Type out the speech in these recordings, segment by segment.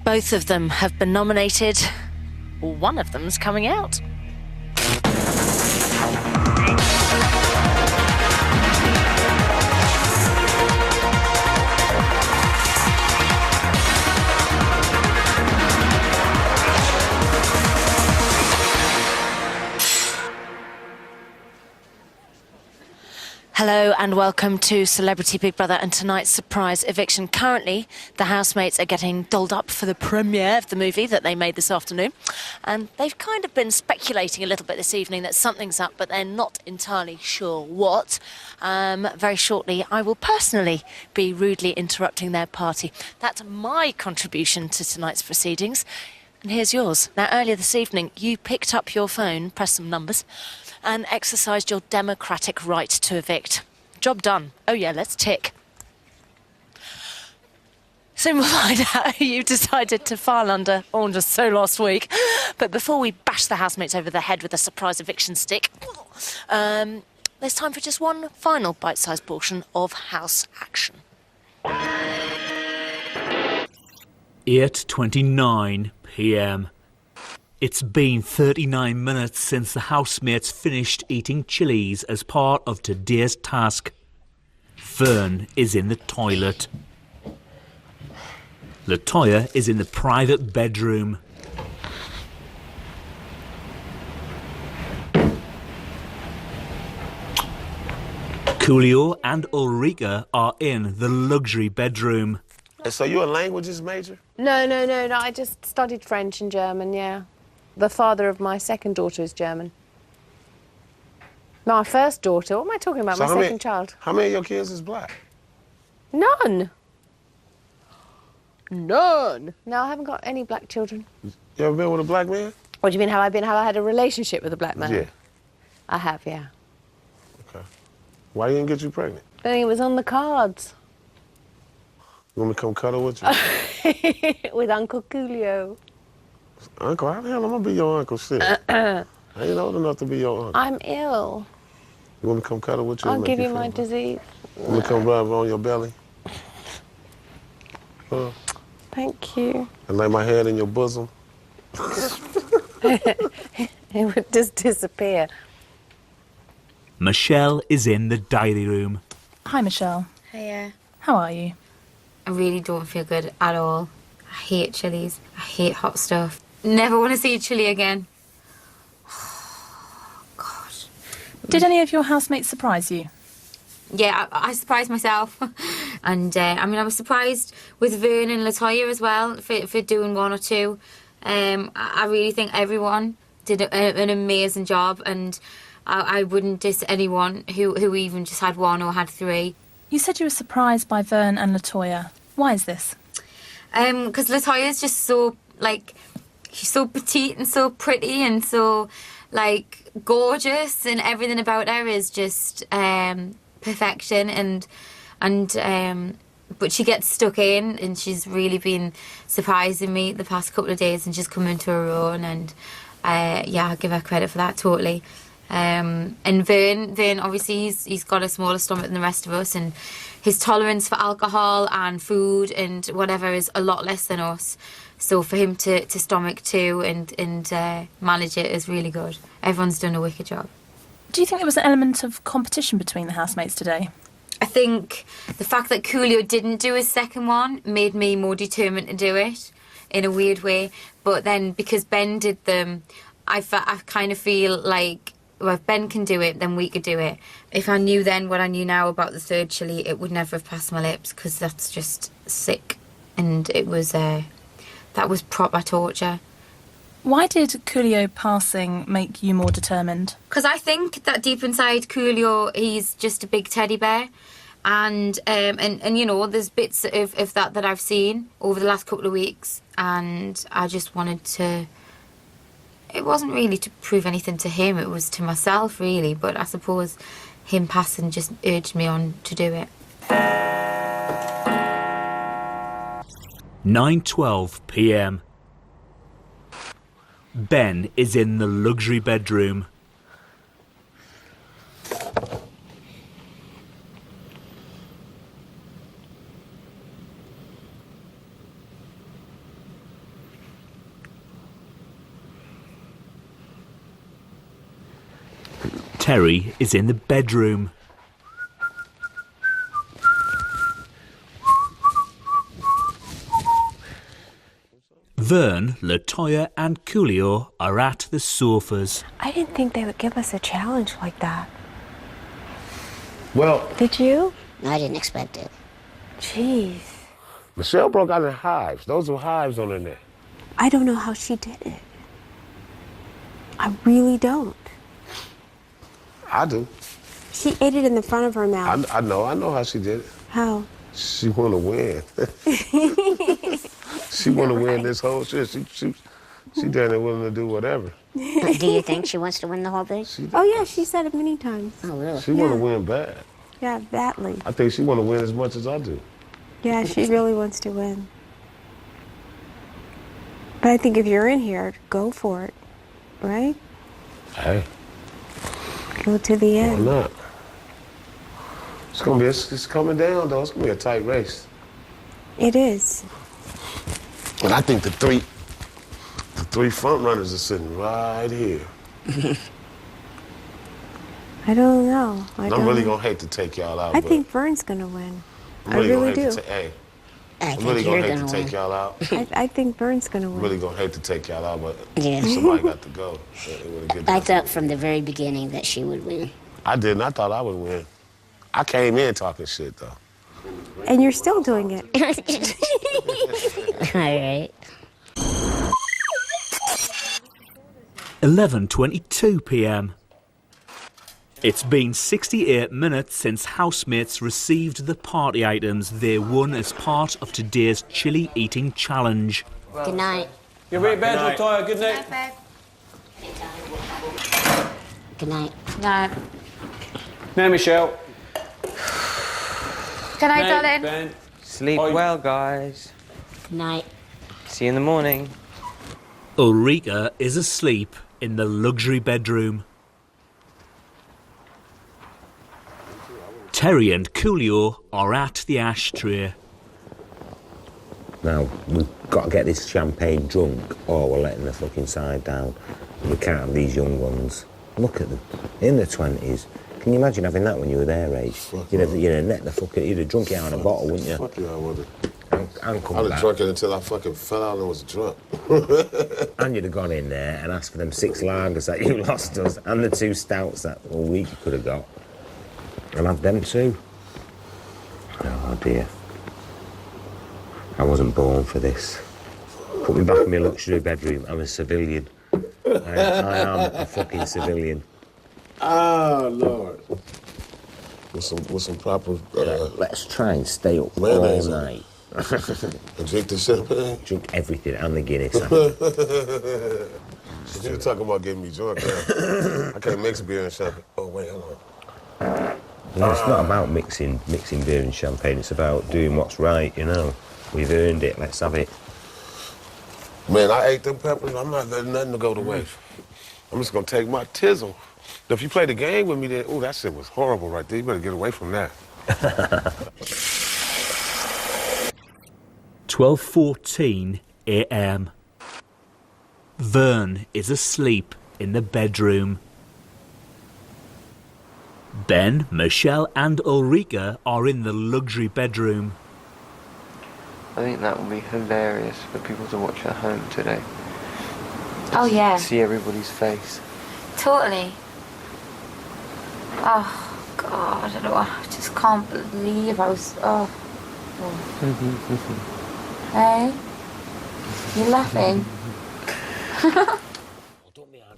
Both of them have been nominated. One of them's coming out. Hello and welcome to Celebrity Big Brother and tonight's surprise eviction. Currently, the housemates are getting dolled up for the premiere of the movie that they made this afternoon. And they've kind of been speculating a little bit this evening that something's up, but they're not entirely sure what. Very shortly, I will personally be rudely interrupting their party. That's my contribution to tonight's proceedings. And here's yours. Now, earlier this evening, you picked up your phone, pressed some numbers, and exercised your democratic right to evict. Job done. Oh yeah, let's tick. Soon we'll find out who you decided to file under just so last week. But before we bash the housemates over the head with a surprise eviction stick, there's time for just one final bite-sized portion of house action. 8:29 p.m. It's been 39 minutes since the housemates finished eating chilies as part of today's task. Fern is in the toilet. Latoya is in the private bedroom. Coolio and Ulrika are in the luxury bedroom. So you're a languages major? No. I just studied French and German, yeah. The father of my second daughter is German. My first daughter? What am I talking about? My second child. How many of your kids is black? None. None. No, I haven't got any black children. You ever been with a black man? What do you mean, have I had a relationship with a black man? Yeah. I have, yeah. Okay. Why didn't get you pregnant? I think it was on the cards. You want me to come cuddle with you? With Uncle Coolio. Uncle? How the hell am I gonna be your uncle? Shit. I ain't old enough to be your uncle. I'm ill. You want me to come cuddle with you? I'll give you my disease. You want me to come rub on your belly? Thank you. And lay my head in your bosom? It would just disappear. Michelle is in the diary room. Hi, Michelle. Hiya. How are you? I really don't feel good at all. I hate chilies. I hate hot stuff. Never want to see a chili again. Oh, God. Did any of your housemates surprise you? Yeah, I surprised myself. And, I was surprised with Vern and Latoya as well for doing one or two. I really think everyone did an amazing job, and I wouldn't diss anyone who even just had one or had three. You said you were surprised by Vern and Latoya. Why is this? Because Latoya's just so, she's so petite and so pretty and so, gorgeous, and everything about her is just perfection, but she gets stuck in, and she's really been surprising me the past couple of days, and she's come into her own, and I give her credit for that totally. And Vern obviously he's got a smaller stomach than the rest of us, and his tolerance for alcohol and food and whatever is a lot less than us. So for him to stomach too and manage it is really good. Everyone's done a wicked job. Do you think there was an element of competition between the housemates today? I think the fact that Coolio didn't do his second one made me more determined to do it in a weird way. But then because Ben did them, I kind of feel like, well, if Ben can do it, then we could do it. If I knew then what I knew now about the third chili, it would never have passed my lips, because that's just sick. And it was, that was proper torture. Why did Coolio passing make you more determined? Because I think that deep inside Coolio, he's just a big teddy bear. And there's bits of that I've seen over the last couple of weeks. And I just wanted to... It wasn't really to prove anything to him, it was to myself, really. But I suppose him passing just urged me on to do it. 9:12 p.m. Ben is in the luxury bedroom. Terry is in the bedroom. Vern, LaToya and Coolio are at the sofas. I didn't think they would give us a challenge like that. Well, Did you? I didn't expect it. Jeez. Michelle broke out in hives. Those were hives on her neck. I don't know how she did it. I really don't. I do. She ate it in the front of her mouth. I know how she did it. How? She want to win. She want to win this whole shit. She down there willing to do whatever. Do you think she wants to win the whole thing? Oh, yeah, she said it many times. Oh, really? She want to win bad. Yeah, badly. I think she want to win as much as I do. Yeah, she really wants to win. But I think if you're in here, go for it, right? Hey, Go to the why end. not? It's coming down though. It's gonna be a tight race. It is. And I think the three front runners are sitting right here. I don't know. I'm really gonna hate to take y'all out. I but think Vern's gonna win. I'm I really really gonna do. hate to hey, I I'm think really you're gonna hate gonna to win. take y'all out. I think Vern's gonna win. I'm really gonna hate to take y'all out, but Yeah. somebody got to go. I thought from the very beginning that she would win. I didn't. I thought I would win. I came in talking shit though. And you're still doing it. All right. 11:22 p.m. It's been 68 minutes since housemates received the party items they won as part of today's chili eating challenge. Good night. You're right, bed, LaToya. Good night. Good night. No. Now, Michelle. Good night, Night, darling. Ben. Sleep Oi. well, guys. Good night. See you in the morning. Ulrika is asleep in the luxury bedroom. Terry and Coolio are at the ashtray. Now, we've got to get this champagne drunk or we're letting the fucking side down. We can't have these young ones. Look at them, in their 20s. Can you imagine having that when you were their age? You'd have drunk it out of a bottle, wouldn't you? Fuck yeah, I would have. And come I'd have back. drunk it until I fucking fell out and was drunk. And you'd have gone in there and asked for them 6 lagers that you lost us and the 2 stouts that all week you could have got. And have them too. Oh dear. I wasn't born for this. Put me back in my luxury bedroom. I'm a civilian. I am a fucking civilian. Oh, Lord. With some proper... Let's try and stay up all mayonnaise on night. And drink the champagne. Drink everything and the Guinness. You're talking about getting me drunk, man. I can't mix beer and champagne. Oh, wait, hold on. No, it's not about mixing beer and champagne. It's about doing what's right, you know. We've earned it. Let's have it. Man, I ate them peppers. I'm not letting nothing to go to waste. I'm just going to take my tizzle. If you play the game with me, then, ooh, that shit was horrible right there. You better get away from that. 12:14 a.m. Vern is asleep in the bedroom. Ben, Michelle and Ulrika are in the luxury bedroom. I think that would be hilarious for people to watch at home today. Oh, yeah. See everybody's face. Totally. Oh, God, I don't know. I just can't believe I was... Oh. Hey? You laughing?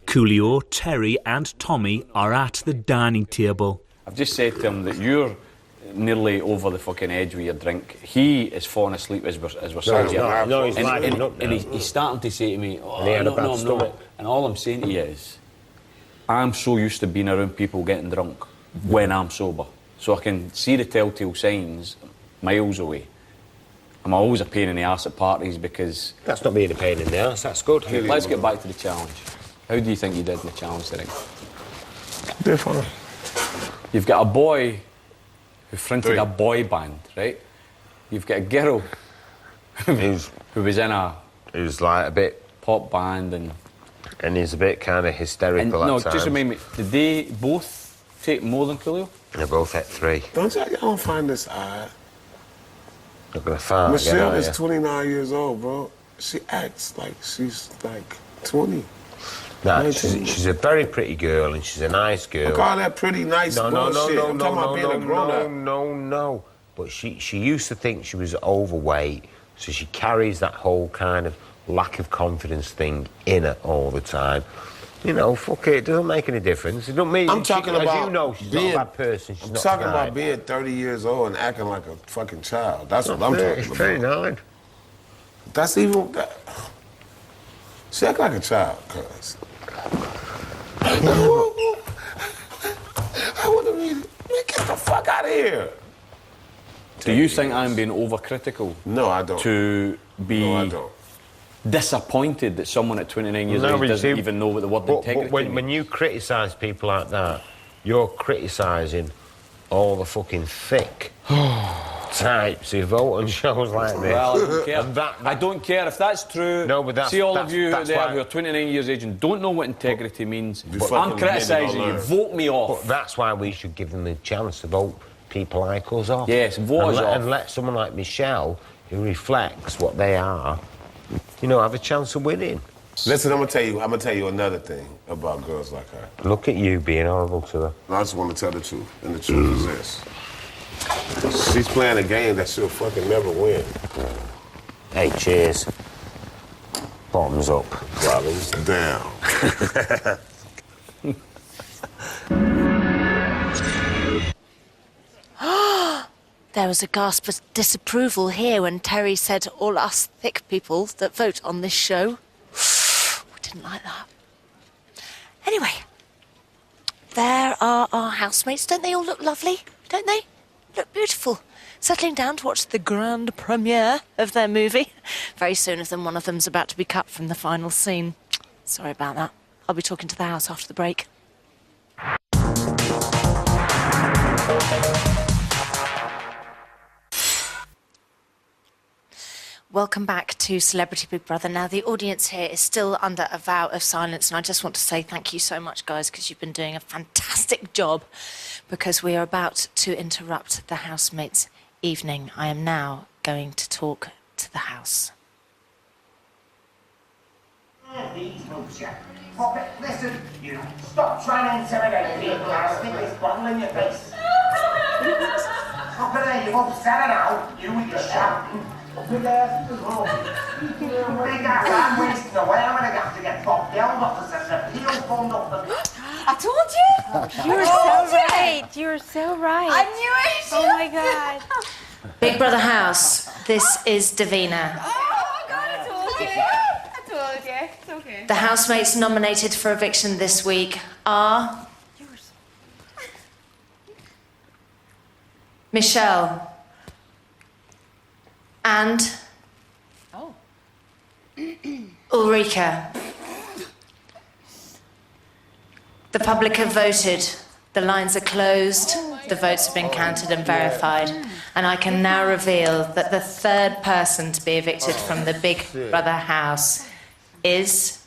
Coolio, Terry and Tommy are at the dining table. I've just said to him that you're nearly over the fucking edge with your drink. He is falling asleep as we're sat here. No, he's lighting up and now. he's starting to say to me, oh, And he had a bad no, stomach. And all I'm saying to you is, I'm so used to being around people getting drunk when I'm sober. So I can see the telltale signs miles away. I'm always a pain in the arse at parties because... That's not being a pain in the ass. That's good. Let's get back to the challenge. How do you think you did in the challenge today? They're fine. You've got a boy who fronted a boy band, right? You've got a girl who was in a He was like a bit... pop band and And he's a bit kind of hysterical at no, times. just remind me, did they both take more than Coolio? They both at 3. Y'all don't find this odd? Not gonna fart Michelle again, is are 29 years old, bro. She acts like she's like 20. Nah, she's a very pretty girl and she's a nice girl. Look all that pretty nice bullshit. I'm talking about being a grown-up. No. But she used to think she was overweight, so she carries that whole kind of lack of confidence thing in her all the time. You know, fuck it doesn't make any difference. It don't mean... I'm talking about... As you know, she's not a bad person. She's not talking tonight. about being 30 years old and acting like a fucking child. That's what I'm talking about. She's 39. That's even... She act like a child, cuz. I want to read it. Man, get the fuck out of here. Do you think I'm being overcritical? No, I don't. To be... No, I don't. Disappointed that someone at 29 years old doesn't even know what the word integrity means. When you criticise people like that, you're criticising all the fucking thick types who vote on shows like this. Well, I don't care. I don't care if that's true. No, but that's... See all of you that's there why, who are 29 years age and don't know what integrity means. But I'm criticising you. Vote me off. But that's why we should give them the chance to vote people like us off. Yes, vote us off. And let someone like Michelle, who reflects what they are, you know, have a chance of winning. Listen, I'm gonna tell you another thing about girls like her. Look at you being horrible to her. I just want to tell the truth, and the truth is this. She's playing a game that she'll fucking never win. Hey, cheers. Bottoms up. Bottoms down. There was a gasp of disapproval here when Terry said all us thick people that vote on this show. We didn't like that. Anyway, there are our housemates. Don't they all look lovely? Don't they? Look beautiful. Settling down to watch the grand premiere of their movie. Very soon as then one of them's about to be cut from the final scene. Sorry about that. I'll be talking to the house after the break. Welcome back to Celebrity Big Brother. Now, the audience here is still under a vow of silence, and I just want to say thank you so much, guys, because you've been doing a fantastic job, because we are about to interrupt the housemates' evening. I am now going to talk to the house. Listen, you stop trying to intimidate me. I stick this bottle in your face. Look at her, you've upset her now. You with your shouting. Big ass as well. Big ass, I'm wasting away. I'm gonna have to get Bob Gelb off the send an appeal fund off the... I told you! You were so right. You were so right. I knew it! Oh my God. Big Brother House, this is Davina. Oh God, I told you! I told you. It's okay. The housemates nominated for eviction this week are... Michelle. And... Ulrika. The public have voted. The lines are closed. The votes have been counted and verified. And I can now reveal that the third person to be evicted from the Big Brother house is...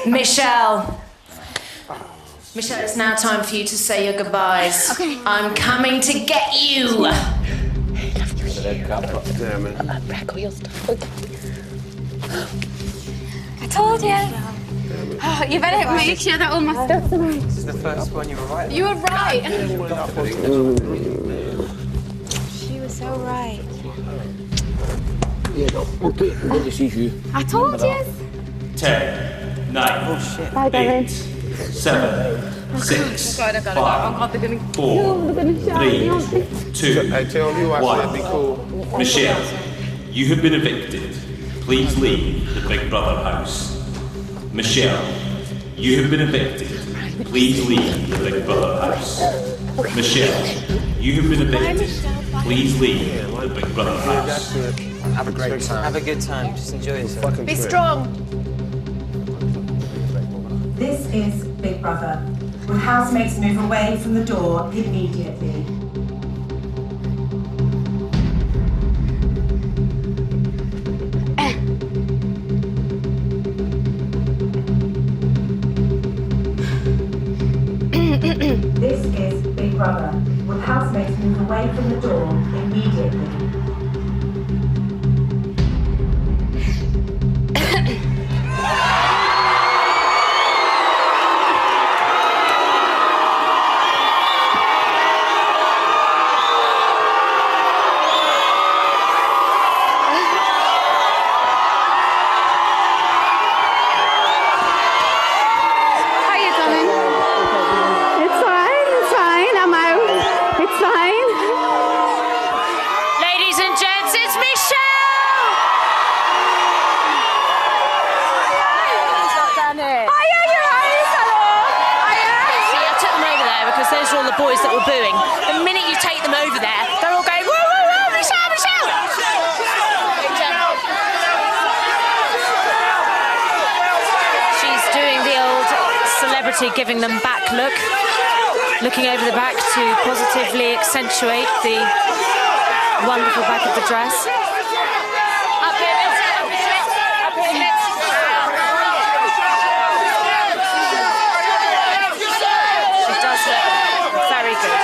Michelle. Michelle, it's now time for you to say your goodbyes. Okay. I'm coming to get you. Damn it. I told you. Oh, you better make sure that all my stuff's in order. This is the first one you were right. You were right. She was so right. Yeah, no, okay. Good to see you. I told you. 10, 9, Bye, darling. 8, 7, 6, God, 5, 4, 3, 2, Hey, tell you I should be cool. 1. Michelle, you have been evicted. Please leave the Big Brother house. Michelle, you have been evicted. Please leave the Big Brother house. Michelle, you have been evicted. Please leave the Big Brother house. Have a great time. Have a good time. Just enjoy yourself. Be strong. This is Big Brother. Will housemates move away from the door immediately? This is Big Brother. Will housemates move away from the door immediately? boys that were booing. The minute you take them over there, they're all going, woo, woo, woo, Michelle, Michelle! She's doing the old celebrity giving them back look, looking over the back to positively accentuate the wonderful back of the dress. Up here, up here. She does look very good.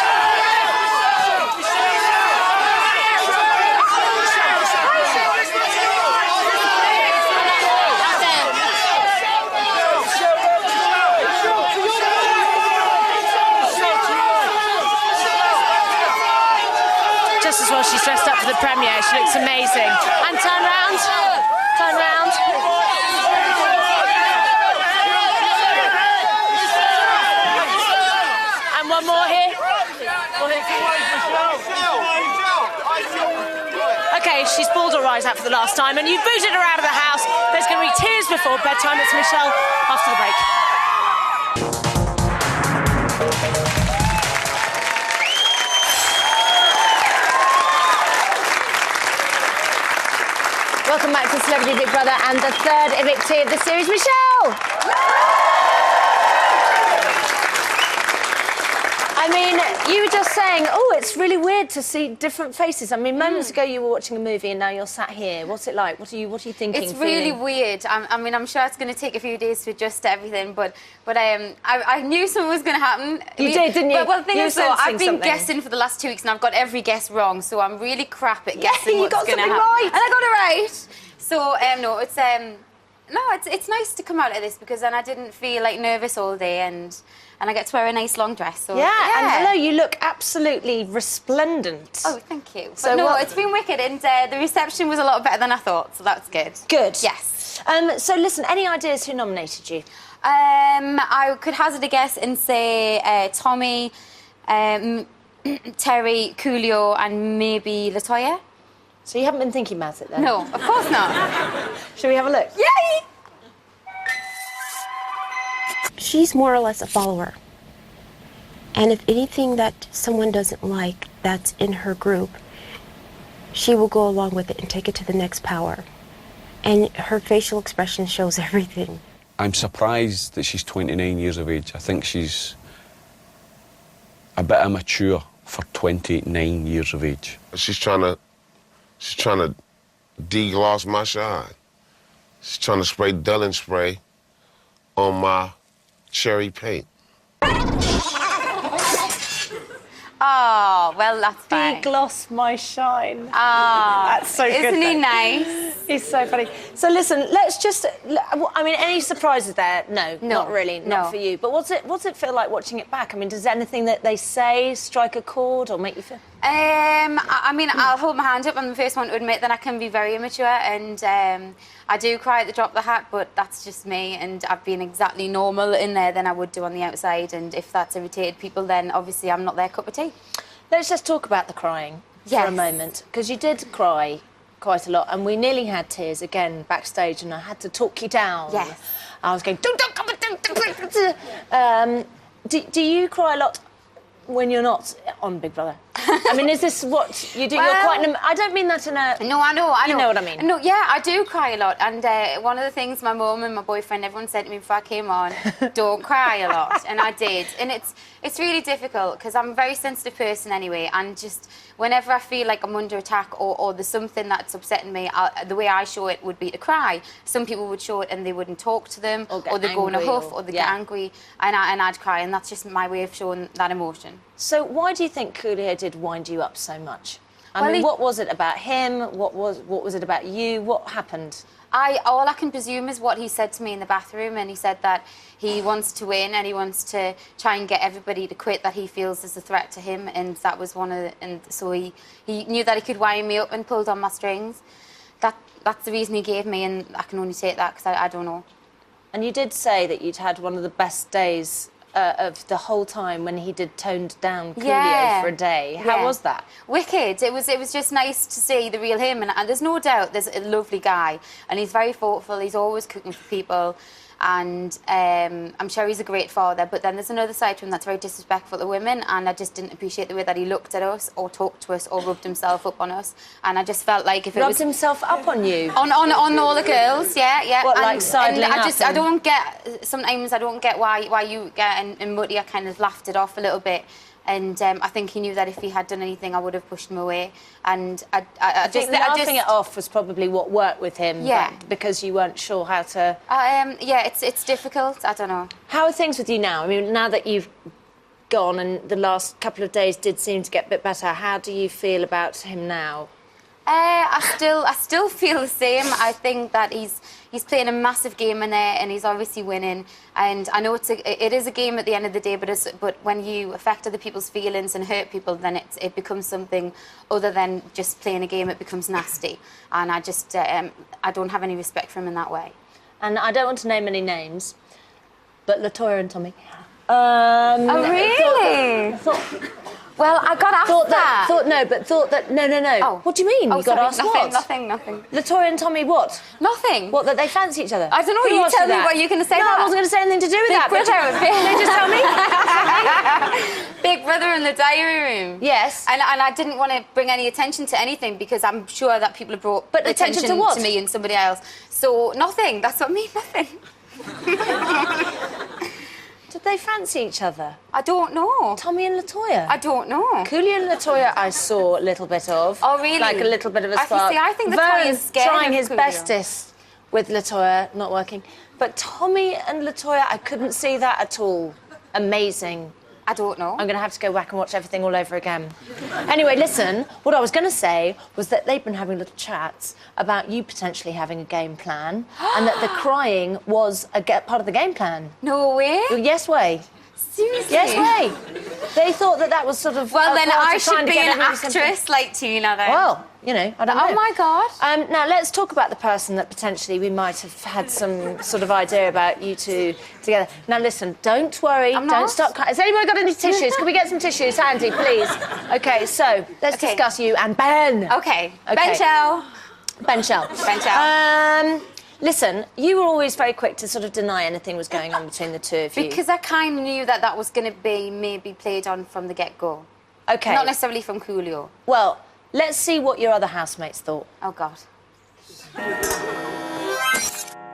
Just as well she's dressed up for the premiere, she looks amazing. And turn round, turn round. And one more here. Okay, she's bawled her eyes out for the last time, and you've booted her out of the house. There's going to be tears before bedtime. It's Michelle after the break. Welcome back to Celebrity Big Brother and the third evictee of the series, Michelle! I mean, you were just saying, oh, it's really weird to see different faces. I mean, moments ago you were watching a movie and now you're sat here. What's it like? What are you thinking? It's really weird. I mean, I'm sure it's going to take a few days to adjust to everything, but I knew something was going to happen. You did, didn't you? Well, the thing is, though, I've been something. guessing for the last 2 weeks and I've got every guess wrong, so I'm really crap at guessing you what's got going to something happen. right. And I got it right. So, no, it's nice to come out of this because then I didn't feel like nervous all day and I get to wear a nice long dress. So, yeah, and hello, you look absolutely resplendent. Oh, thank you. So but no, it's been wicked, and the reception was a lot better than I thought, so that's good. Good. Yes. So listen, any ideas who nominated you? I could hazard a guess and say Tommy, Terry, Coolio, and maybe Latoya. So you haven't been thinking about it then? No, of course not. Shall we have a look? Yay! She's more or less a follower. And if anything that someone doesn't like that's in her group, she will go along with it and take it to the next power. And her facial expression shows everything. I'm surprised that she's 29 years of age. I think she's a bit immature for 29 years of age. She's trying to de-gloss my shine. She's trying to spray dulling spray on my cherry paint. Oh, well, that's fine. De-gloss my shine. Oh, that's so good. Isn't he though. nice? He's so funny. So listen, let's just. I mean, any surprises there? No, not really. Not for you. But what's it feel like watching it back? I mean, does anything that they say strike a chord or make you feel? I mean, I'll hold my hand up. I'm the first one to admit that I can be very immature, and I do cry at the drop of the hat, but that's just me, and I've been exactly normal in there than I would do on the outside, and if that's irritated people, then obviously I'm not their cup of tea. Let's just talk about the crying for a moment, because you did cry quite a lot, and we nearly had tears again backstage, and I had to talk you down. Yes. I was going, don't come. Do you cry a lot when you're not on Big Brother? I mean, is this what you do? Well, You're quite... I don't mean that in a... No, I know. You know what I mean. No, yeah, I do cry a lot. And one of the things my mum and my boyfriend, everyone said to me before I came on, don't cry a lot. And I did. And it's really difficult because I'm a very sensitive person anyway. And just whenever I feel like I'm under attack or there's something that's upsetting me, the way I show it would be to cry. Some people would show it and they wouldn't talk to them, or they go in a huff, or they get angry, and I'd cry. And that's just my way of showing that emotion. So why do you think Coolio did wind you up so much? I mean, what was it about him? What was it about you? What happened? All I can presume is what he said to me in the bathroom, and he said that he wants to win and he wants to try and get everybody to quit that he feels is a threat to him, and that was one of the, and so he knew that he could wind me up and pulled on my strings. That's the reason he gave me, and I can only take that because I don't know. And you did say that you'd had one of the best days of the whole time when he did toned down Coolio for a day. How was that? Wicked. It was just nice to see the real him, and there's no doubt there's a lovely guy, and he's very thoughtful. He's always cooking for people, and I'm sure he's a great father. But then there's another side to him that's very disrespectful to women, and I just didn't appreciate the way that he looked at us, or talked to us, or rubbed himself up on us. And I just felt like if it was... Rubbed himself up on you? On all the girls, yeah. What, like sidling up? I don't get... Sometimes I don't get why you get and Muddy. I kind of laughed it off a little bit. And I think he knew that if he had done anything, I would have pushed him away. And I think laughing it off was probably what worked with him. Yeah. Because you weren't sure how to... yeah, it's difficult. I don't know. How are things with you now? I mean, now that you've gone and the last couple of days did seem to get a bit better, how do you feel about him now? I still feel the same. I think that he's playing a massive game in there, and he's obviously winning. And I know it is a game at the end of the day, but when you affect other people's feelings and hurt people, then it becomes something other than just playing a game. It becomes nasty, and I just I don't have any respect for him in that way. And I don't want to name any names, but LaToya and Tommy. Oh really? Well, I got asked that. Thought that, no. Oh. What do you mean? Oh, you got asked what? Nothing. LaToya and Tommy what? Nothing. What, that they fancy each other? I don't know, you tell me what you're going to say. No, I wasn't going to say anything to do with that. Big Brother. No, just tell me. Big Brother in the diary room. Yes. And I didn't want to bring any attention to anything because I'm sure that people have brought attention to what? To me and somebody else. So, nothing. That's what I mean, nothing. Did they fancy each other? I don't know. Tommy and LaToya? I don't know. Coolio and LaToya I saw a little bit of. Oh, really? Like a little bit of a spark. I think LaToya's scared trying of his Coolio. bestest with LaToya, not working. But Tommy and LaToya, I couldn't see that at all. Amazing. I don't know. I'm going to have to go back and watch everything all over again. Anyway, listen, what I was going to say was that they've been having little chats about you potentially having a game plan and that the crying was part of the game plan. No way? Yes way. Seriously? Yes way. They thought that was sort of... Well, then I should be an actress like Tina then. Well, you know, I don't know. Oh, my God. Now, let's talk about the person that potentially we might have had some sort of idea about you two together. Now, listen, don't worry. Don't stop crying. Has anybody got any tissues? Can we get some tissues handy, please? OK, so let's discuss you and Ben. OK. Ben Shell. Ben Shell. Ben Shell. Listen, you were always very quick to sort of deny anything was going on between the two of you. Because I kind of knew that was going to be maybe played on from the get-go. OK. Not necessarily from Coolio. Well, let's see what your other housemates thought. Oh, God.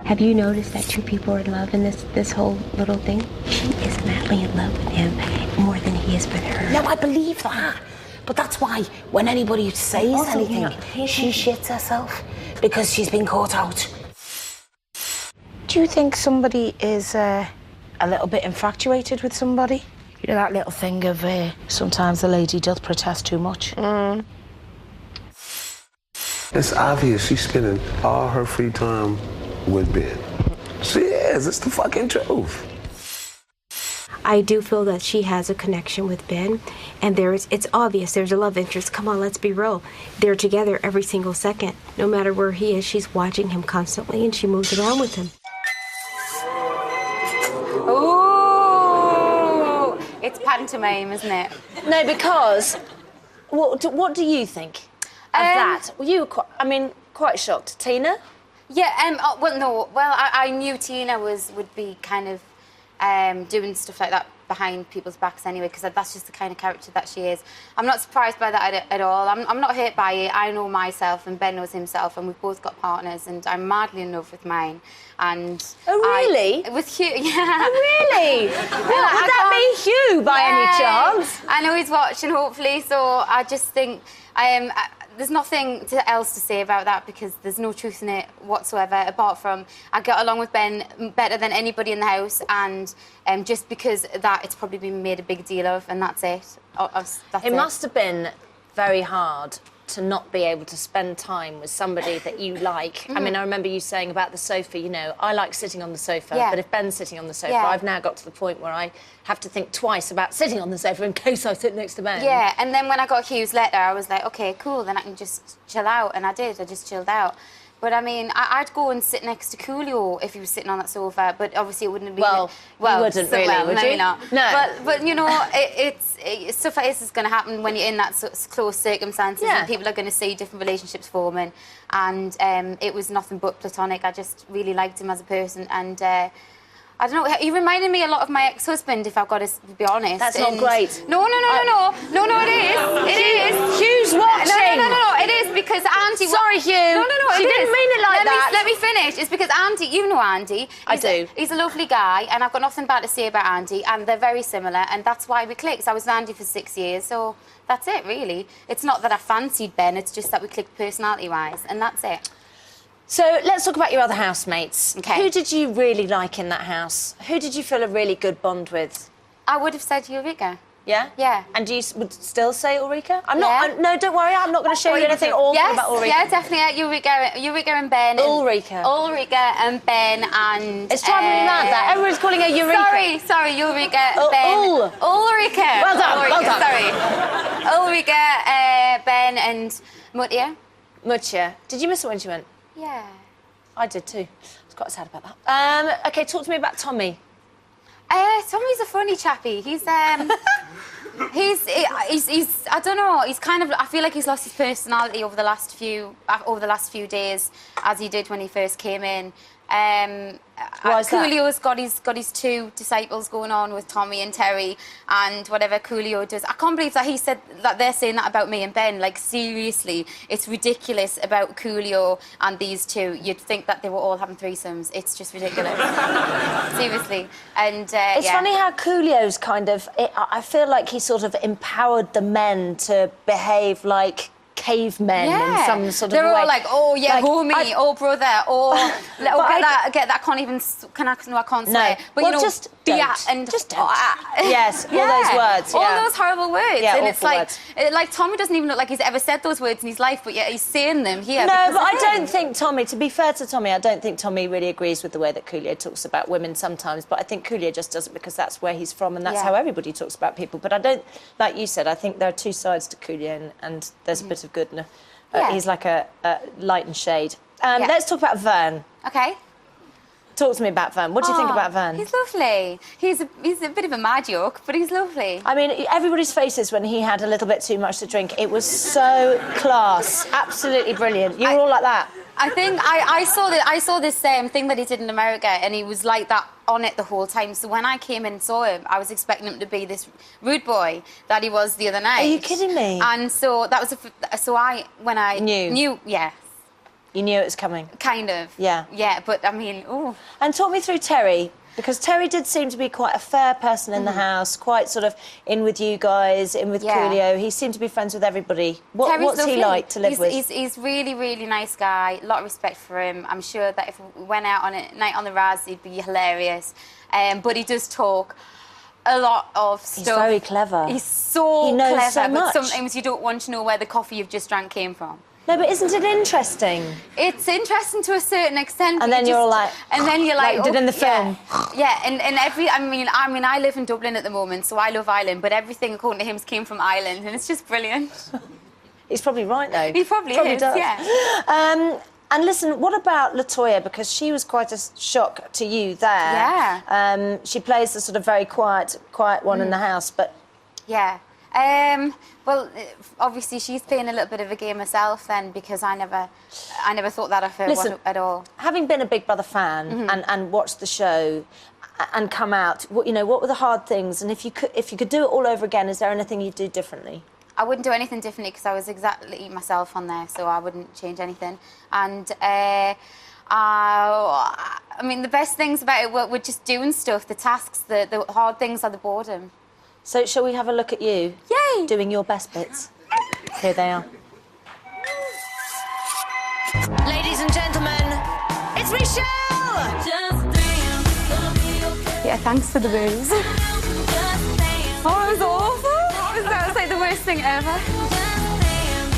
Have you noticed that two people are in love in this whole little thing? She is madly in love with him more than he is with her. No, I believe that. But that's why when anybody says Also, anything, she shits herself because she's been caught out. Do you think somebody is a little bit infatuated with somebody? You know that little thing of sometimes the lady doth protest too much? It's obvious she's spending all her free time with Ben. She is. It's the fucking truth. I do feel that she has a connection with Ben, and it's obvious there's a love interest. Come on, let's be real. They're together every single second. No matter where he is, she's watching him constantly, and she moves around with him. Ooh! It's pantomime, isn't it? No, because what do you think of that? Well, you were quite shocked. Tina? Yeah, well, no. Well, I knew Tina would be kind of doing stuff like that behind people's backs anyway, because that's just the kind of character that she is. I'm not surprised by that at all. I'm not hurt by it. I know myself and Ben knows himself, and we've both got partners, and I'm madly in love with mine. And with Hugh, yeah. Oh, really? Would that be Hugh by any chance? I know he's watching, hopefully, so I just think there's nothing else to say about that, because there's no truth in it whatsoever, apart from I get along with Ben better than anybody in the house, and just because of that, it's probably been made a big deal of, and that's it. It must have been very hard to not be able to spend time with somebody that you like. I mean, I remember you saying about the sofa, you know, I like sitting on the sofa, but if Ben's sitting on the sofa, I've now got to the point where I have to think twice about sitting on the sofa in case I sit next to Ben. Yeah, and then when I got Hugh's letter, I was like, OK, cool, then I can just chill out, and I did. I just chilled out. But, I mean, I'd go and sit next to Coolio if he was sitting on that sofa, but obviously it wouldn't have been... Well, you wouldn't really, would you? Not. No. But you know, stuff like this is going to happen when you're in that sort of close circumstances, and people are going to see different relationships forming. And it was nothing but platonic. I just really liked him as a person, and... I don't know, he reminded me a lot of my ex-husband, if I've got to be honest. That's not great. No, it is. It is. Hugh's watching. No, it is because Andy... Sorry, Hugh. No, she didn't mean it like that. Let me finish. It's because Andy, you know Andy. I do. He's a lovely guy, and I've got nothing bad to say about Andy, and they're very similar, and that's why we clicked. I was with Andy for 6 years, so that's it, really. It's not that I fancied Ben, it's just that we clicked personality-wise, and that's it. So let's talk about your other housemates. Okay. Who did you really like in that house? Who did you feel a really good bond with? I would have said Eureka. Yeah? Yeah. And you would still say Ulrika? No, don't worry, I'm not going to show you anything awful about Ulrika. Yeah, definitely. Eureka and Ben. Ulrika. Ulrika and Ben and... It's driving me mad that everyone's calling her Eureka. Sorry, Eureka, Ben. Ulrika. Well done, well done. Sorry. Ulrika, Ben and Mutya. Mutya. Did you miss her when she went? Yeah. I did too. I was quite sad about that. OK, talk to me about Tommy. Tommy's a funny chappy. He's I don't know. He's kind of. I feel like he's lost his personality over the last few days, as he did when he first came in. Why is that? Coolio's got his two disciples going on with Tommy and Terry, and whatever Coolio does. I can't believe that he said that they're saying that about me and Ben. Like, seriously, it's ridiculous about Coolio and these two. You'd think that they were all having threesomes. It's just ridiculous. Seriously. And it's funny how Coolio's kind of... I feel like he sort of empowered the men to behave like cavemen in some sort of way. They're all like, oh yeah, homie, oh brother, oh get that I can't say. But well, you know, just don't. And just don't. Yes, all those words. All those horrible words. Yeah, and awful it's like Tommy doesn't even look like he's ever said those words in his life, but yet he's saying them here. No, but I don't think Tommy, to be fair to Tommy, I don't think Tommy really agrees with the way that Coolio talks about women sometimes, but I think Coolio just does it because that's where he's from and that's how everybody talks about people. But I don't, like you said, I think there are two sides to Coolio and there's a bit of good. He's like a light and shade. Let's talk about Vern. Okay. Talk to me about Vern. What do you think about Vern? He's lovely. He's a bit of a mad joke, but he's lovely. I mean, everybody's faces when he had a little bit too much to drink. It was so class. Absolutely brilliant. You were all like that. I think I saw this same thing that he did in America, and he was like that on it the whole time. So when I came in and saw him, I was expecting him to be this rude boy that he was the other night. Are you kidding me? And so that was when I knew, yes. You knew it was coming? Kind of. Yeah. Yeah, but I mean, ooh. And talk me through Terry, because Terry did seem to be quite a fair person in the house, quite sort of in with you guys, in with Coolio. He seemed to be friends with everybody. What's he like to live with? He's really, really nice guy. A lot of respect for him. I'm sure that if we went out on a night on the Raz, he'd be hilarious. But he does talk a lot of stuff. He's very clever. He's so he knows clever, so much. But sometimes you don't want to know where the coffee you've just drank came from. No, but isn't it interesting? It's interesting to a certain extent. And then you're like... And then you're like... Like you did in the film. Yeah, and every... I mean, I live in Dublin at the moment, so I love Ireland, but everything, according to him, came from Ireland, and it's just brilliant. He's probably right, though. He probably is, does. yeah. And listen, what about LaToya? Because she was quite a shock to you there. Yeah. She plays the sort of very quiet one in the house, but... Yeah. Well, obviously she's playing a little bit of a game herself then, because I never thought that of her at all. Having been a Big Brother fan and watched the show and come out, what were the hard things? And if you could do it all over again, is there anything you'd do differently? I wouldn't do anything differently because I was exactly myself on there, so I wouldn't change anything. And I mean, the best things about it were just doing stuff. The tasks, the hard things are the boredom. So shall we have a look at you? Yay! Doing your best bits. Here they are. Ladies and gentlemen, it's Michelle! Yeah, thanks for the booze. Oh, it was awful. That was like the worst thing ever.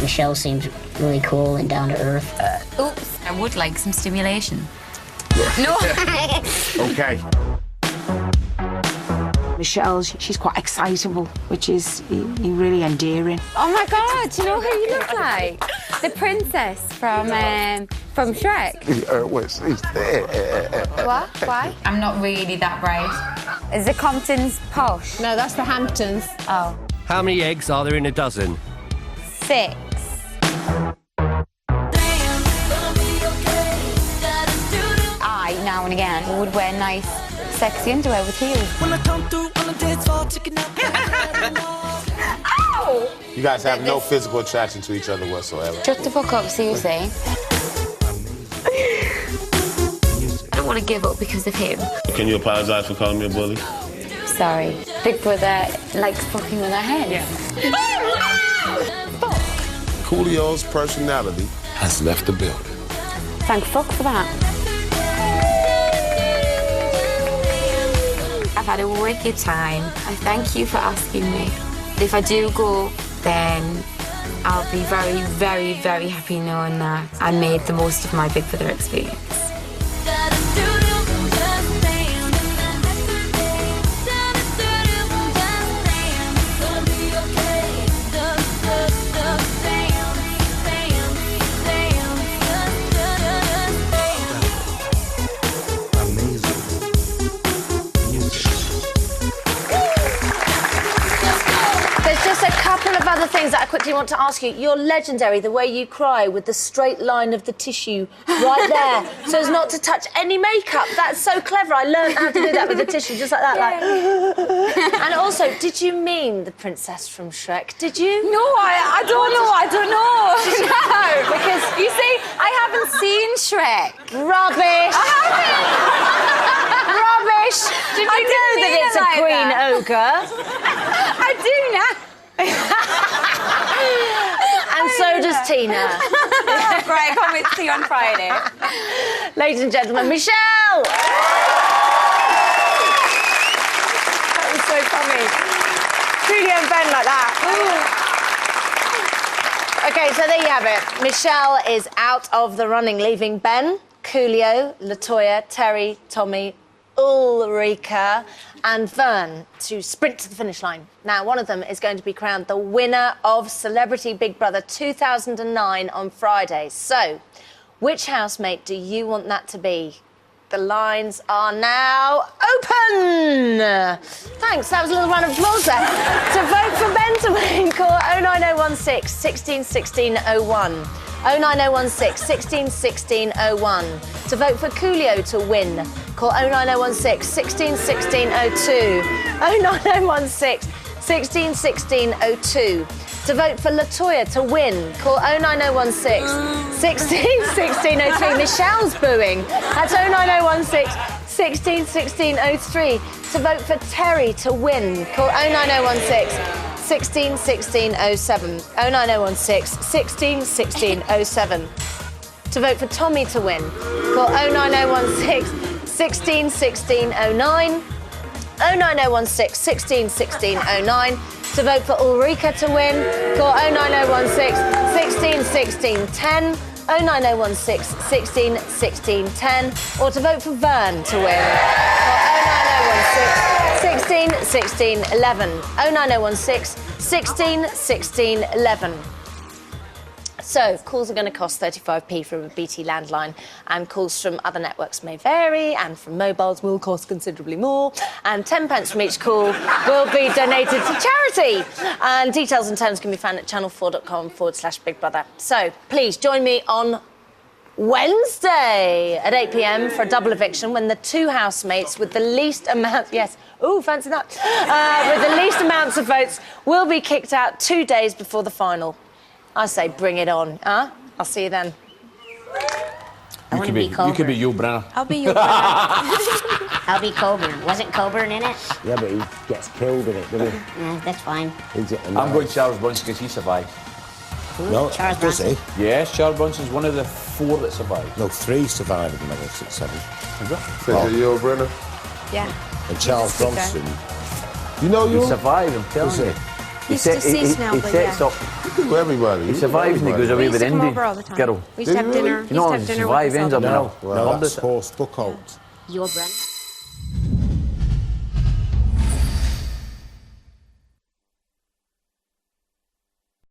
Michelle seems really cool and down to earth. Oops, I would like some stimulation. No. Okay. Michelle, she's quite excitable, which is really endearing. Oh my God, do you know who you look like? The princess from Shrek. What? Why? I'm not really that bright. Is the Comptons posh? No, that's the Hamptons. Oh. How many eggs are there in a dozen? 6. I, now and again, would wear nice, sexy underwear with heels. When I come through on the dance floor, checking out. Ow! You guys have no physical attraction to each other whatsoever. Shut the fuck up, Susie. I don't want to give up because of him. Can you apologize for calling me a bully? Sorry. Big Brother likes fucking with our heads. Yeah. Coolio's personality has left the building. Thank fuck for that. I've had a wicked time. I thank you for asking me. If I do go, then I'll be very, very, very happy knowing that I made the most of my Big Brother experience. Other things that I quickly want to ask you. You're legendary, the way you cry with the straight line of the tissue right there so as not to touch any makeup. That's so clever. I learned how to do that with the tissue, just like that. Like. And also, did you mean the princess from Shrek? Did you? No, I don't know. No. Because, you see, I haven't seen Shrek. Rubbish. I haven't. Rubbish. Did you know that it's a queen ogre? I do now. And so does Tina. Right, can't wait to see you on Friday. Ladies and gentlemen, Michelle! That was so funny. Coolio and Ben like that. OK, so there you have it. Michelle is out of the running, leaving Ben, Coolio, LaToya, Terry, Tommy, Ulrika and Vern to sprint to the finish line. Now, one of them is going to be crowned the winner of Celebrity Big Brother 2009 on Friday. So, which housemate do you want that to be? The lines are now open! Thanks, that was a little round of applause there. To vote for Ben to win, call 09016 16 16 01. 09016 16 16 01. To vote for Coolio to win, call 09016 16 16 02. 09016 16 16 02. To vote for LaToya to win, call 09016 16 16 03. Michelle's booing. That's 09016 16 16 03. To vote for Terry to win, call 09016 16 16 07. 09016 16 16 07. To vote for Tommy to win, call 09016 16 16 09. 09016 16 16 09. To vote for Ulrika to win, call 09016 16 16 10. 09016 16 16 10. Or to vote for Vern to win, call 09016 16 16 11. 09016 16 16 11. So, calls are going to cost 35p from a BT landline, and calls from other networks may vary, and from mobiles will cost considerably more, and 10 pence from each call will be donated to charity. And details and terms can be found at channel4.com/Big Brother. So, please join me on Wednesday at 8 p.m. for a double eviction when the two housemates with the least amount... Yes, ooh, fancy that. With the least amounts of votes will be kicked out 2 days before the final. I say bring it on, huh? I'll see you then. You could be Yul Brynner. I'll be Yul Brynner. I'll be Coburn. Wasn't Coburn in it? Yeah, but he gets killed in it, doesn't he? Yeah, that's fine. I'm going Charles Bronson because he survived. No, Charles does he? Yes, Charles Bronson's one of the 4 that survived. No, 3 survived in the 6, 7. Think of Yul Brynner? Yeah. And Charles Bronson. You know He you? survived, I'm telling you. He's deceased now, but yeah. To everybody. He survives and he goes away We used with to come Indy. over all the time. Girl. We used to have dinner. You know, we used to have dinner survive with ends up us all the in time. hell. Well, that's horse book out. Your Brynner.